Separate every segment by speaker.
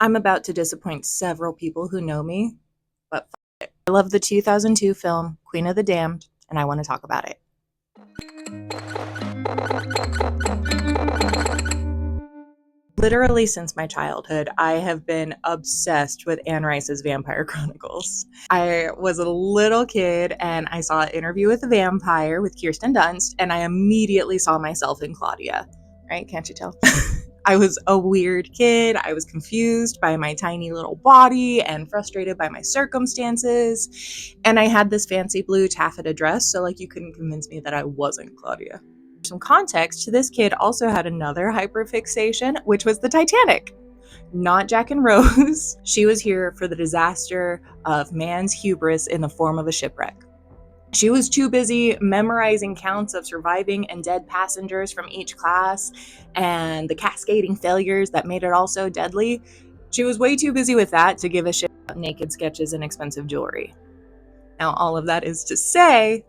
Speaker 1: I'm about to disappoint several people who know me, but I love the 2002 film Queen of the Damned, and I want to talk about it. Literally since my childhood, I have been obsessed with Anne Rice's Vampire Chronicles. I was a little kid and I saw Interview with the Vampire with Kirsten Dunst, and I immediately saw myself in Claudia. Right? Can't you tell? I was a weird kid. I was confused by my tiny little body and frustrated by my circumstances. And I had this fancy blue taffeta dress, so like you couldn't convince me that I wasn't Claudia. For some context, this kid also had another hyperfixation, which was the Titanic. Not Jack and Rose. She was here for the disaster of man's hubris in the form of a shipwreck. She was too busy memorizing counts of surviving and dead passengers from each class and the cascading failures that made it all so deadly. She was way too busy with that to give a shit about naked sketches and expensive jewelry. Now, all of that is to say,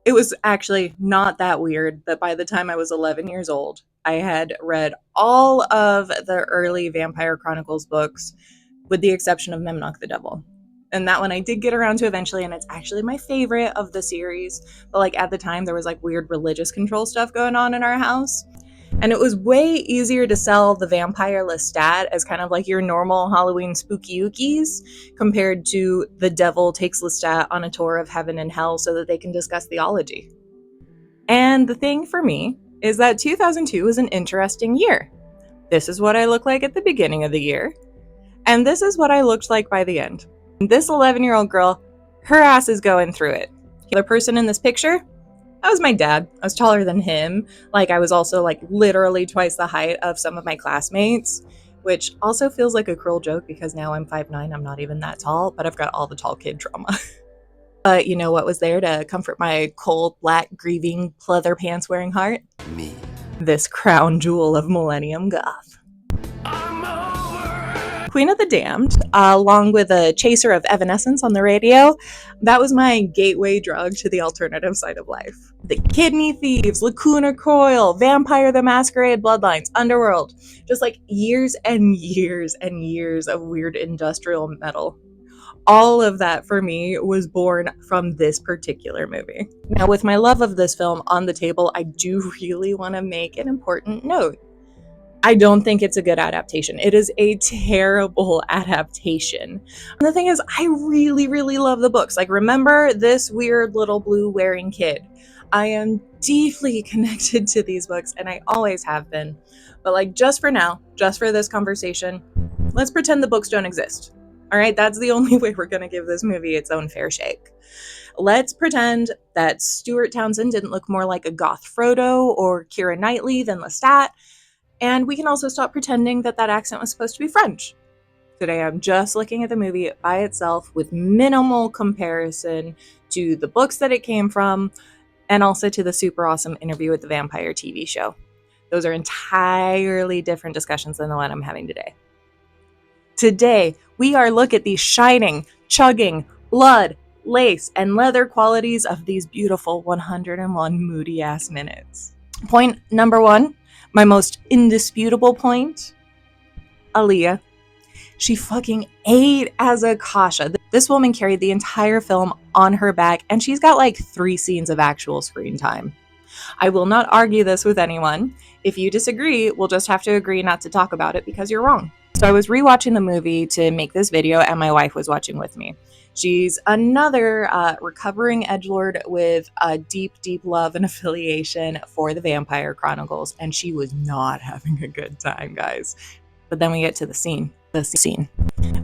Speaker 1: it was actually not that weird that by the time I was 11 years old, I had read all of the early Vampire Chronicles books, with the exception of Memnoch the Devil. And that one I did get around to eventually, and it's actually my favorite of the series. But like at the time, there was like weird religious control stuff going on in our house. And it was way easier to sell the vampire Lestat as kind of like your normal Halloween spooky ookies compared to the devil takes Lestat on a tour of heaven and hell so that they can discuss theology. And the thing for me is that 2002 was an interesting year. This is what I looked like at the beginning of the year, and this is what I looked like by the end. This 11-year-old girl, her ass is going through it. The other person in this picture, that was my dad. I was taller than him. Like, I was also like literally twice the height of some of my classmates, which also feels like a cruel joke because now I'm 5'9". I'm not even that tall, but I've got all the tall kid trauma. But you know what was there to comfort my cold, black, grieving, pleather pants wearing heart?
Speaker 2: Me.
Speaker 1: This crown jewel of Millennium Goth. Queen of the Damned, along with a chaser of Evanescence on the radio, that was my gateway drug to the alternative side of life. The Kidney Thieves, Lacuna Coil, Vampire the Masquerade, Bloodlines, Underworld. Just like years and years and years of weird industrial metal. All of that for me was born from this particular movie. Now, with my love of this film on the table, I do really want to make an important note. I don't think it's a good adaptation. It is a terrible adaptation. And the thing is, I really, really love the books. Like, remember this weird little blue wearing kid? I am deeply connected to these books, and I always have been. But like, just for now, just for this conversation, let's pretend the books don't exist. All right, that's the only way we're going to give this movie its own fair shake. Let's pretend that Stuart Townsend didn't look more like a goth Frodo or Keira Knightley than Lestat. And we can also stop pretending that that accent was supposed to be French. Today I'm just looking at the movie by itself with minimal comparison to the books that it came from and also to the super awesome Interview with the Vampire TV show. Those are entirely different discussions than the one I'm having today. Today, we are looking at the shining, chugging, blood, lace, and leather qualities of these beautiful 101 moody-ass minutes. Point number one, my most indisputable point, Aaliyah. She fucking ate as Akasha. This woman carried the entire film on her back, and she's got like 3 scenes of actual screen time. I will not argue this with anyone. If you disagree, we'll just have to agree not to talk about it because you're wrong. So I was rewatching the movie to make this video, and my wife was watching with me. She's another recovering edgelord with a deep, deep love and affiliation for the Vampire Chronicles, and she was not having a good time, guys. But then we get to the scene.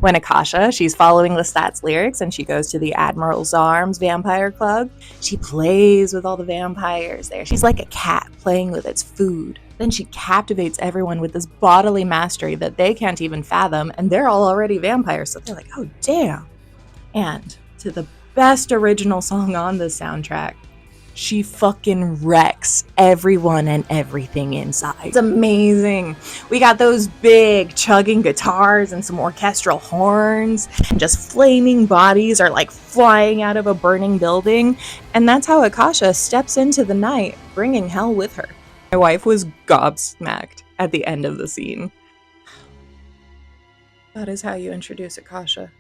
Speaker 1: When Akasha, she's following Lestat's lyrics, and she goes to the Admiral's Arms Vampire Club. She plays with all the vampires there. She's like a cat playing with its food. Then she captivates everyone with this bodily mastery that they can't even fathom, and they're all already vampires, so they're like, oh, damn. And to the best original song on the soundtrack, she fucking wrecks everyone and everything inside. It's amazing. We got those big chugging guitars and some orchestral horns, and just flaming bodies are like flying out of a burning building. And that's how Akasha steps into the night, bringing hell with her. My wife was gobsmacked at the end of the scene. That is how you introduce Akasha.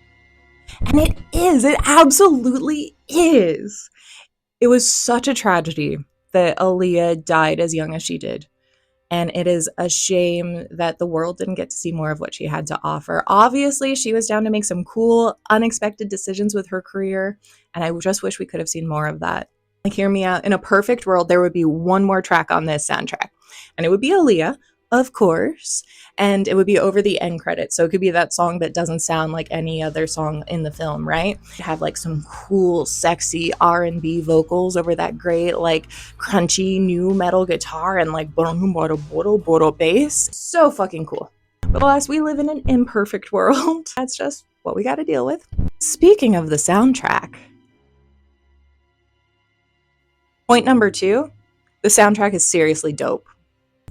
Speaker 1: And it absolutely is. It was such a tragedy that Aaliyah died as young as she did. And it is a shame that the world didn't get to see more of what she had to offer. Obviously, she was down to make some cool, unexpected decisions with her career, and I just wish we could have seen more of that. Like, hear me out. In a perfect world, there would be one more track on this soundtrack, and it would be Aaliyah, of course, and it would be over the end credits. So it could be that song that doesn't sound like any other song in the film, right? Have like some cool, sexy R&B vocals over that great, like crunchy new metal guitar and like bass. So fucking cool. But alas, we live in an imperfect world. That's just what we got to deal with. Speaking of the soundtrack, point number 2, the soundtrack is seriously dope.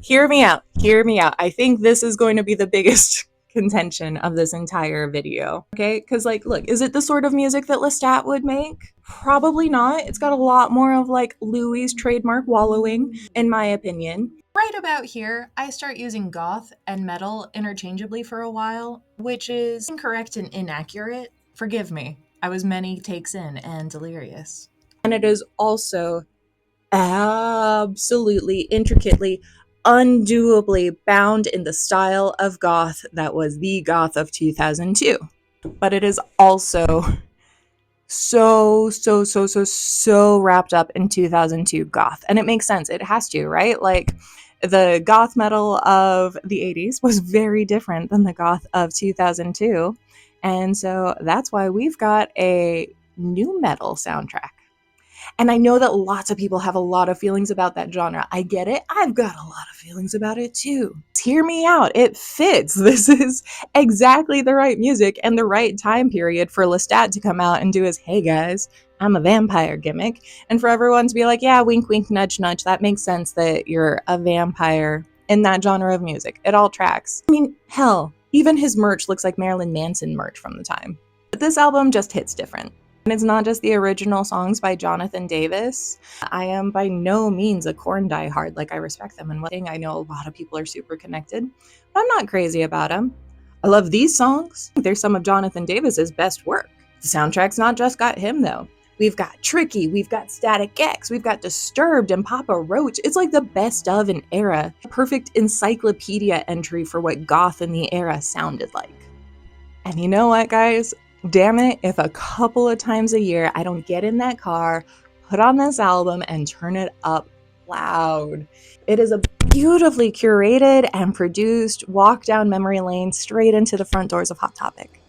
Speaker 1: Hear me out. Hear me out. I think this is going to be the biggest contention of this entire video. Okay? Because, like, look, is it the sort of music that Lestat would make? Probably not. It's got a lot more of, like, Louis' trademark wallowing, in my opinion. Right about here, I start using goth and metal interchangeably for a while, which is incorrect and inaccurate. Forgive me. I was many takes in and delirious. And it is also absolutely, intricately, undoably bound in the style of goth that was the goth of 2002. But it is also so wrapped up in 2002 goth. And it makes sense. It has to, right? Like, the goth metal of the 80s was very different than the goth of 2002. And so that's why we've got a new metal soundtrack. And I know that lots of people have a lot of feelings about that genre. I get it. I've got a lot of feelings about it too. Hear me out. It fits. This is exactly the right music and the right time period for Lestat to come out and do his, hey guys, I'm a vampire gimmick. And for everyone to be like, yeah, wink, wink, nudge, nudge. That makes sense that you're a vampire in that genre of music. It all tracks. I mean, hell, even his merch looks like Marilyn Manson merch from the time. But this album just hits different. And it's not just the original songs by Jonathan Davis. I am by no means a Korn diehard. Like, I respect them. And one thing, I know a lot of people are super connected, but I'm not crazy about them. I love these songs. They're some of Jonathan Davis's best work. The soundtrack's not just got him, though. We've got Tricky, we've got Static X, we've got Disturbed and Papa Roach. It's like the best of an era. A perfect encyclopedia entry for what goth in the era sounded like. And you know what, guys? Damn it, if a couple of times a year I don't get in that car, put on this album, and turn it up loud. It is a beautifully curated and produced walk down memory lane straight into the front doors of Hot Topic.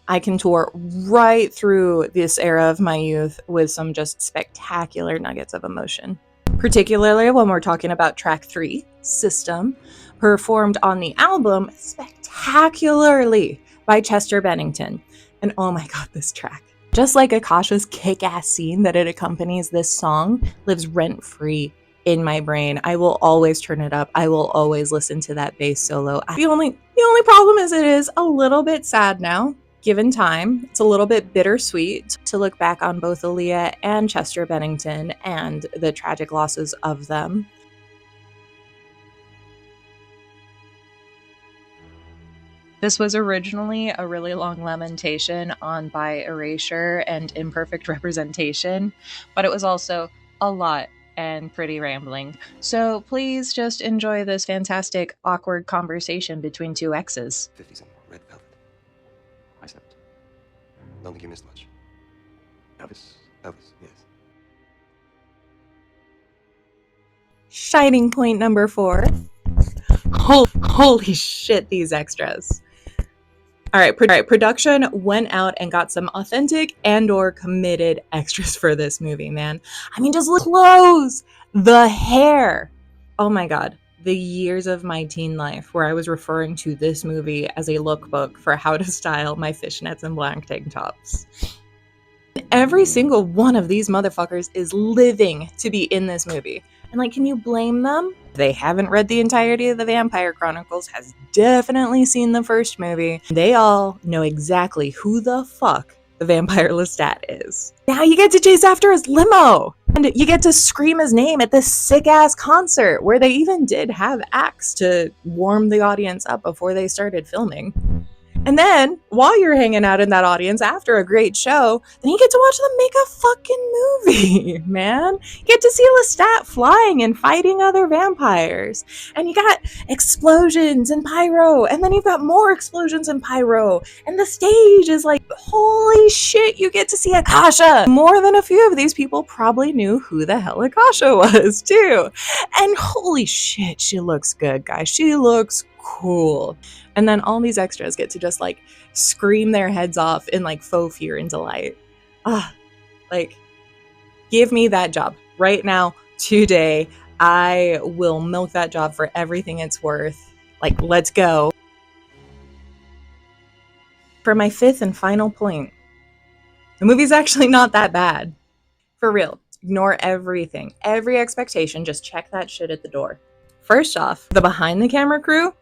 Speaker 1: I can tour right through this era of my youth with some just spectacular nuggets of emotion. Particularly when we're talking about track 3, System, performed on the album spectacularly by Chester Bennington. And oh my god, this track. Just like Akasha's kick-ass scene that it accompanies this song lives rent-free in my brain. I will always turn it up. I will always listen to that bass solo. The only problem is it is a little bit sad now, given time. It's a little bit bittersweet to look back on both Aaliyah and Chester Bennington and the tragic losses of them. This was originally a really long lamentation on By Erasure and Imperfect Representation, but it was also a lot and pretty rambling. So please just enjoy this fantastic, awkward conversation between two exes.
Speaker 2: 50s and red velvet. I slept. Don't think you missed much. Elvis, yes.
Speaker 1: Shining point number 4. Holy shit, these extras. All right, production went out and got some authentic and or committed extras for this movie, man. I mean, just look, clothes, the hair. Oh my god, the years of my teen life where I was referring to this movie as a lookbook for how to style my fishnets and blank tank tops. Every single one of these motherfuckers is living to be in this movie. And like, can you blame them? They haven't read the entirety of the Vampire Chronicles, has definitely seen the first movie. They all know exactly who the fuck the Vampire Lestat is. Now you get to chase after his limo! And you get to scream his name at this sick-ass concert where they even did have acts to warm the audience up before they started filming. And then, while you're hanging out in that audience after a great show, then you get to watch them make a fucking movie, man. You get to see Lestat flying and fighting other vampires. And you got explosions and pyro, and then you've got more explosions and pyro. And the stage is like, holy shit, you get to see Akasha. More than a few of these people probably knew who the hell Akasha was, too. And holy shit, she looks good, guys. She looks cool. And then all these extras get to just like scream their heads off in like faux fear and delight. Like, give me that job right now, today. I will milk that job for everything it's worth. Like, let's go. For my fifth and final point, the movie's actually not that bad. For real, ignore everything, every expectation, just check that shit at the door. First off, the behind the camera crew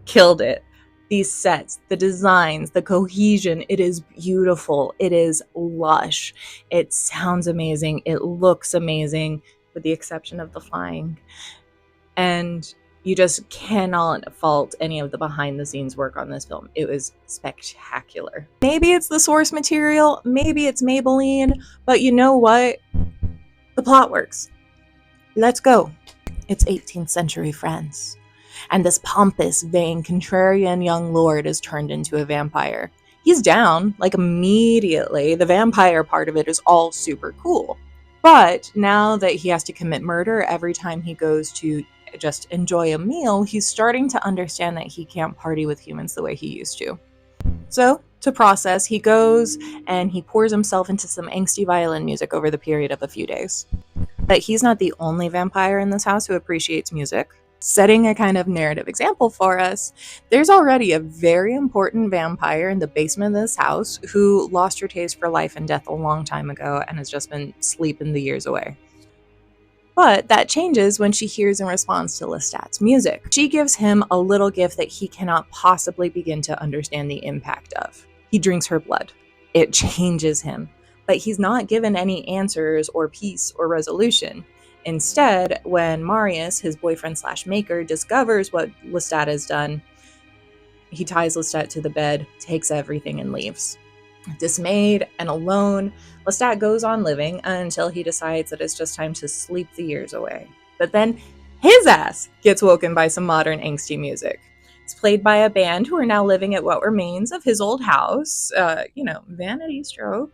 Speaker 1: killed it. These sets, the designs, the cohesion, it is beautiful. It is lush. It sounds amazing. It looks amazing, with the exception of the flying. And you just cannot fault any of the behind the scenes work on this film. It was spectacular. Maybe it's the source material, maybe it's Maybelline, but you know what? The plot works. Let's go. It's 18th century France. And this pompous, vain, contrarian young lord is turned into a vampire. He's down, like, immediately. The vampire part of it is all super cool. But now that he has to commit murder every time he goes to just enjoy a meal, he's starting to understand that he can't party with humans the way he used to. So, to process, he goes and he pours himself into some angsty violin music over the period of a few days. But he's not the only vampire in this house who appreciates music. Setting a kind of narrative example for us, there's already a very important vampire in the basement of this house who lost her taste for life and death a long time ago and has just been sleeping the years away. But that changes when she hears and responds to Lestat's music. She gives him a little gift that he cannot possibly begin to understand the impact of. He drinks her blood. It changes him, but he's not given any answers or peace or resolution. Instead, when Marius, his boyfriend/maker, discovers what Lestat has done, he ties Lestat to the bed, takes everything, and leaves. Dismayed and alone, Lestat goes on living until he decides that it's just time to sleep the years away. But then his ass gets woken by some modern angsty music. It's played by a band who are now living at what remains of his old house. Vanity stroke.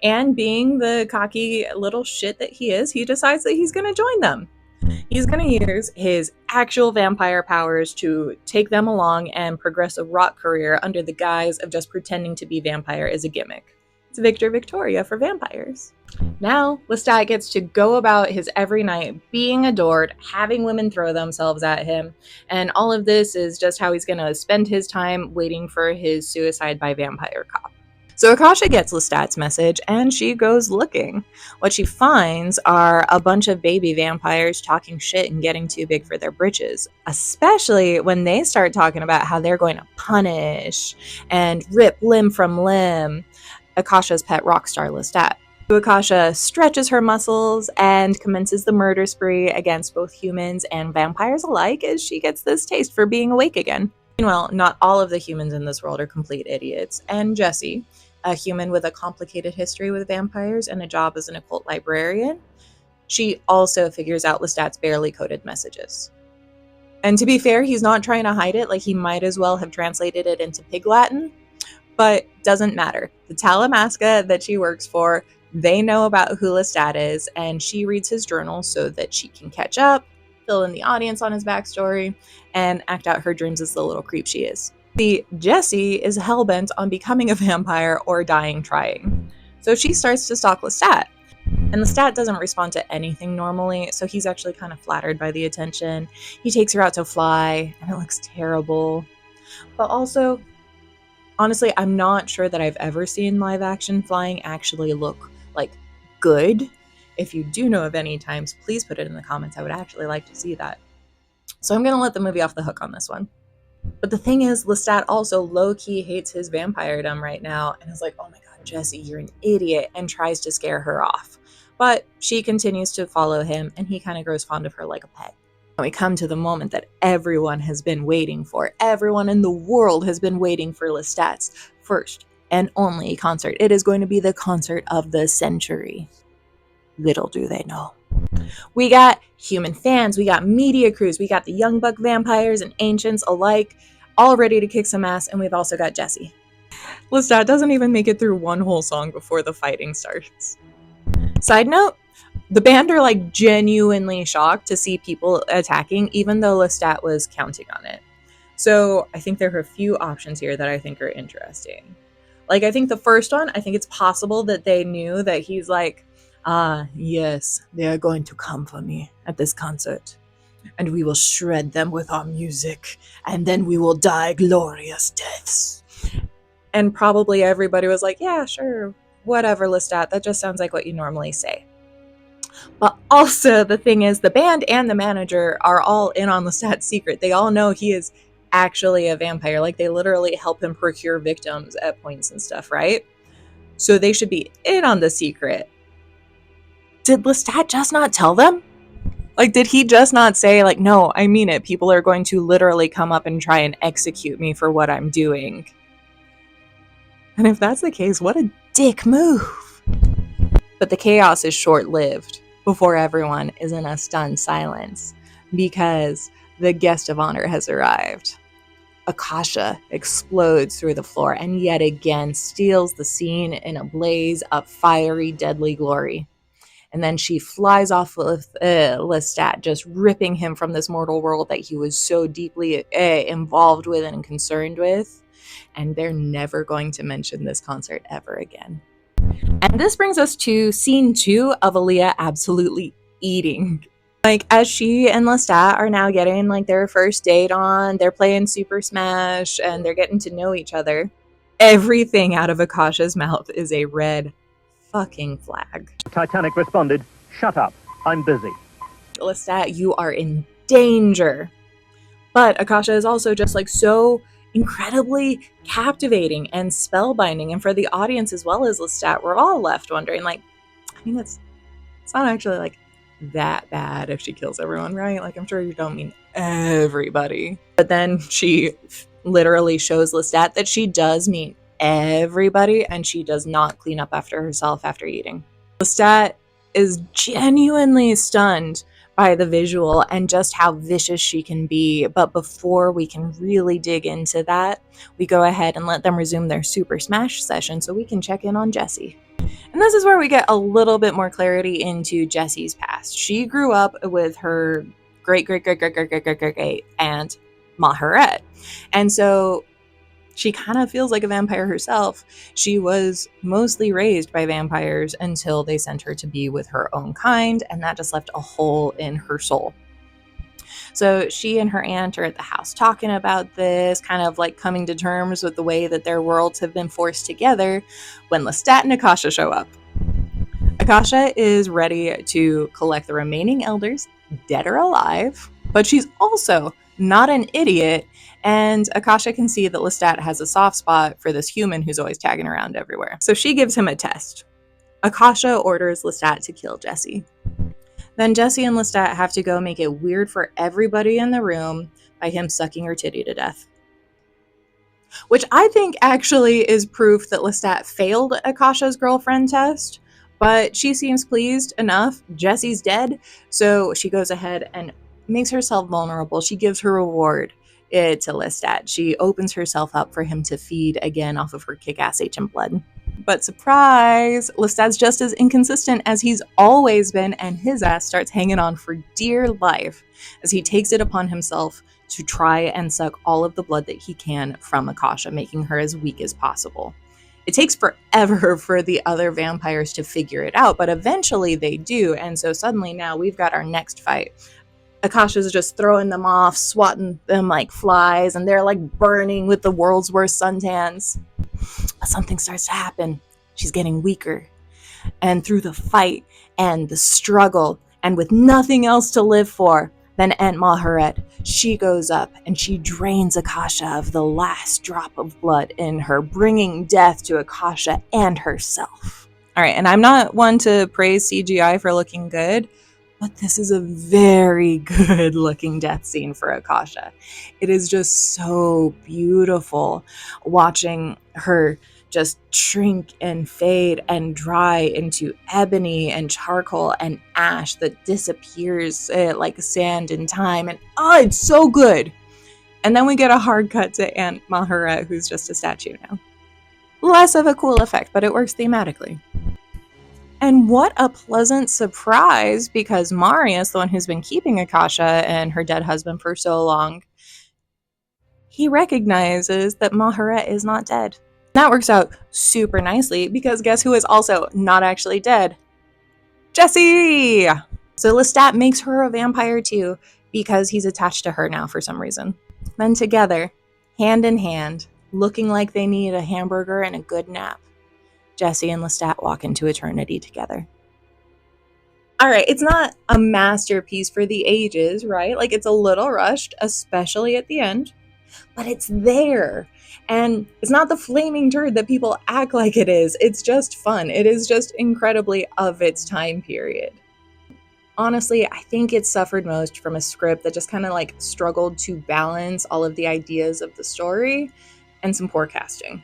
Speaker 1: And being the cocky little shit that he is, he decides that he's going to join them. He's going to use his actual vampire powers to take them along and progress a rock career under the guise of just pretending to be vampire as a gimmick. It's Victor Victoria for vampires. Now, Lestat gets to go about his every night being adored, having women throw themselves at him, and all of this is just how he's going to spend his time waiting for his suicide by vampire cop. So Akasha gets Lestat's message, and she goes looking. What she finds are a bunch of baby vampires talking shit and getting too big for their britches, especially when they start talking about how they're going to punish and rip limb from limb Akasha's pet rock star Lestat. Akasha stretches her muscles and commences the murder spree against both humans and vampires alike as she gets this taste for being awake again. Meanwhile, not all of the humans in this world are complete idiots, and Jessie, a human with a complicated history with vampires and a job as an occult librarian, she also figures out Lestat's barely coded messages. And to be fair, he's not trying to hide it, like he might as well have translated it into Pig Latin, but doesn't matter. The Talamasca that she works for, they know about who Lestat is, and she reads his journal so that she can catch up, fill in the audience on his backstory, and act out her dreams as the little creep she is. See, Jessie is hellbent on becoming a vampire or dying trying. So she starts to stalk Lestat. And Lestat doesn't respond to anything normally, so he's actually kind of flattered by the attention. He takes her out to fly, and it looks terrible. But also, honestly, I'm not sure that I've ever seen live action flying actually look, like, good. If you do know of any times, please put it in the comments. I would actually like to see that. So I'm going to let the movie off the hook on this one. But the thing is, Lestat also low-key hates his vampiredom right now and is like, oh my god, Jessie, you're an idiot, and tries to scare her off. But she continues to follow him, and he kind of grows fond of her like a pet. We come to the moment that everyone has been waiting for. Everyone in the world has been waiting for Lestat's first and only concert. It is going to be the concert of the century. Little do they know. We got human fans, we got media crews, we got the young buck vampires and ancients alike, all ready to kick some ass, and we've also got Jesse. Lestat doesn't even make it through one whole song before the fighting starts. Side note, the band are like genuinely shocked to see people attacking, even though Lestat was counting on it. So I think there are a few options here that I think are interesting. Like, I think the first one, I think it's possible that they knew that he's like, yes, they are going to come for me at this concert, and we will shred them with our music, and then we will die glorious deaths. And probably everybody was like, yeah, sure, whatever, Lestat, that just sounds like what you normally say. But also, the thing is, the band and the manager are all in on Lestat's secret. They all know he is actually a vampire. Like, they literally help him procure victims at points and stuff, right? So they should be in on the secret. Did Lestat just not tell them? Like, did he just not say, like, no, I mean it. People are going to literally come up and try and execute me for what I'm doing. And if that's the case, what a dick move. But the chaos is short-lived before everyone is in a stunned silence, because the guest of honor has arrived. Akasha explodes through the floor and yet again steals the scene in a blaze of fiery, deadly glory. And then she flies off with Lestat, just ripping him from this mortal world that he was so deeply involved with and concerned with. And they're never going to mention this concert ever again. And this brings us to scene 2 of Aaliyah absolutely eating. Like, as she and Lestat are now getting like their first date on, they're playing Super Smash and they're getting to know each other. Everything out of Akasha's mouth is a red fucking flag.
Speaker 3: Titanic responded, "Shut up, I'm busy."
Speaker 1: Lestat, you are in danger. But Akasha is also just like so incredibly captivating and spellbinding, and for the audience as well as Lestat, we're all left wondering, like, I mean, it's not actually like that bad if she kills everyone, right? Like, I'm sure you don't mean everybody. But then she literally shows Lestat that she does mean everybody, and she does not clean up after herself after eating. Lestat is genuinely stunned by the visual and just how vicious she can be. But before we can really dig into that, we go ahead and let them resume their Super Smash session so we can check in on Jessie. And this is where we get a little bit more clarity into Jessie's past. She grew up with her great aunt Maharet. And so she kind of feels like a vampire herself. She was mostly raised by vampires until they sent her to be with her own kind, and that just left a hole in her soul. So she and her aunt are at the house talking about this, kind of like coming to terms with the way that their worlds have been forced together, when Lestat and Akasha show up. Akasha is ready to collect the remaining elders, dead or alive, but she's also not an idiot, and Akasha can see that Lestat has a soft spot for this human who's always tagging around everywhere. So she gives him a test. Akasha orders Lestat to kill Jessie. Then Jessie and Lestat have to go make it weird for everybody in the room by him sucking her titty to death. Which I think actually is proof that Lestat failed Akasha's girlfriend test, but she seems pleased enough. Jessie's dead, so she goes ahead and makes herself vulnerable. She gives her reward to Lestat. She opens herself up for him to feed again off of her kick-ass ancient blood. But surprise, Lestat's just as inconsistent as he's always been, and his ass starts hanging on for dear life as he takes it upon himself to try and suck all of the blood that he can from Akasha, making her as weak as possible. It takes forever for the other vampires to figure it out, but eventually they do, and so suddenly now we've got our next fight. Akasha's just throwing them off, swatting them like flies, and they're like burning with the world's worst suntans. But something starts to happen. She's getting weaker. And through the fight and the struggle, and with nothing else to live for than Aunt Maharet, she goes up and she drains Akasha of the last drop of blood in her, bringing death to Akasha and herself. All right, and I'm not one to praise CGI for looking good, But this is a very good looking death scene for Akasha. It is just so beautiful watching her just shrink and fade and dry into ebony and charcoal and ash that disappears like sand in time. And oh, it's so good. And then we get a hard cut to Aunt Maharet, who's just a statue now. Less of a cool effect, but it works thematically. And what a pleasant surprise, because Marius, the one who's been keeping Akasha and her dead husband for so long, he recognizes that Maharet is not dead. That works out super nicely, because guess who is also not actually dead? Jessie! So Lestat makes her a vampire too, because he's attached to her now for some reason. Then together, hand in hand, looking like they need a hamburger and a good nap, Jessie and Lestat walk into eternity together. All right, it's not a masterpiece for the ages, right? Like, it's a little rushed, especially at the end, but it's there. And it's not the flaming turd that people act like it is. It's just fun. It is just incredibly of its time period. Honestly, I think it suffered most from a script that just kind of like struggled to balance all of the ideas of the story and some poor casting.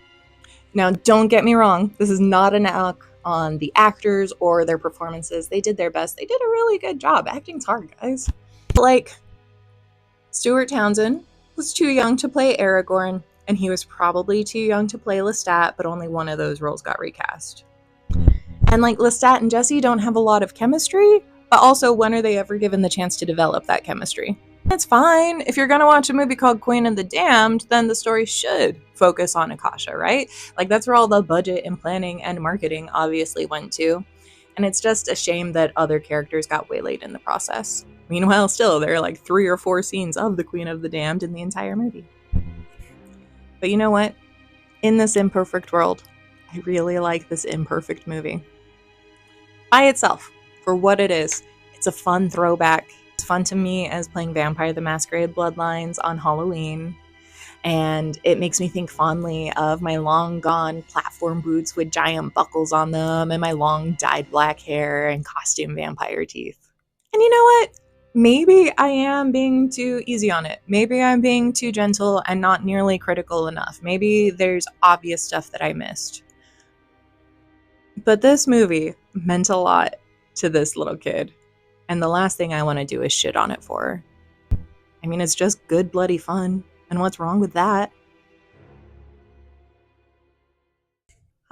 Speaker 1: Now, don't get me wrong, this is not an knock on the actors or their performances. They did their best. They did a really good job. Acting's hard, guys. Like, Stuart Townsend was too young to play Aragorn, and he was probably too young to play Lestat, but only one of those roles got recast. And like, Lestat and Jessie don't have a lot of chemistry, but also when are they ever given the chance to develop that chemistry? It's fine. If you're gonna watch a movie called Queen of the Damned, then the story should focus on Akasha, right? Like, that's where all the budget and planning and marketing obviously went to. And it's just a shame that other characters got waylaid in the process. Meanwhile, still, there are like 3 or 4 scenes of the Queen of the Damned in the entire movie. But you know what? In this imperfect world, I really like this imperfect movie. By itself, for what it is, it's a fun throwback. It's fun to me as playing Vampire the Masquerade Bloodlines on Halloween. And it makes me think fondly of my long gone platform boots with giant buckles on them and my long dyed black hair and costume vampire teeth. And you know what? Maybe I am being too easy on it. Maybe I'm being too gentle and not nearly critical enough. Maybe there's obvious stuff that I missed. But this movie meant a lot to this little kid. And the last thing I want to do is shit on it for her. I mean, it's just good bloody fun. And what's wrong with that?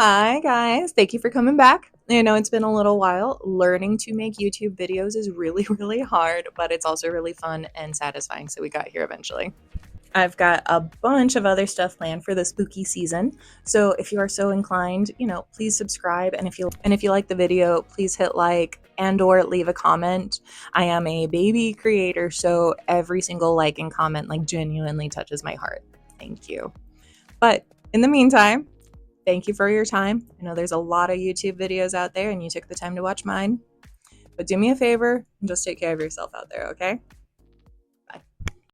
Speaker 1: Hi guys, thank you for coming back. I know it's been a little while. Learning to make YouTube videos is really, really hard, but it's also really fun and satisfying, so we got here eventually. I've got a bunch of other stuff planned for the spooky season, so if you are so inclined, please subscribe, and if you like the video, please hit like and or leave a comment. I am a baby creator, so every single like and comment like genuinely touches my heart. Thank you. But in the meantime, thank you for your time. I know there's a lot of YouTube videos out there and you took the time to watch mine. But do me a favor and just take care of yourself out there, okay?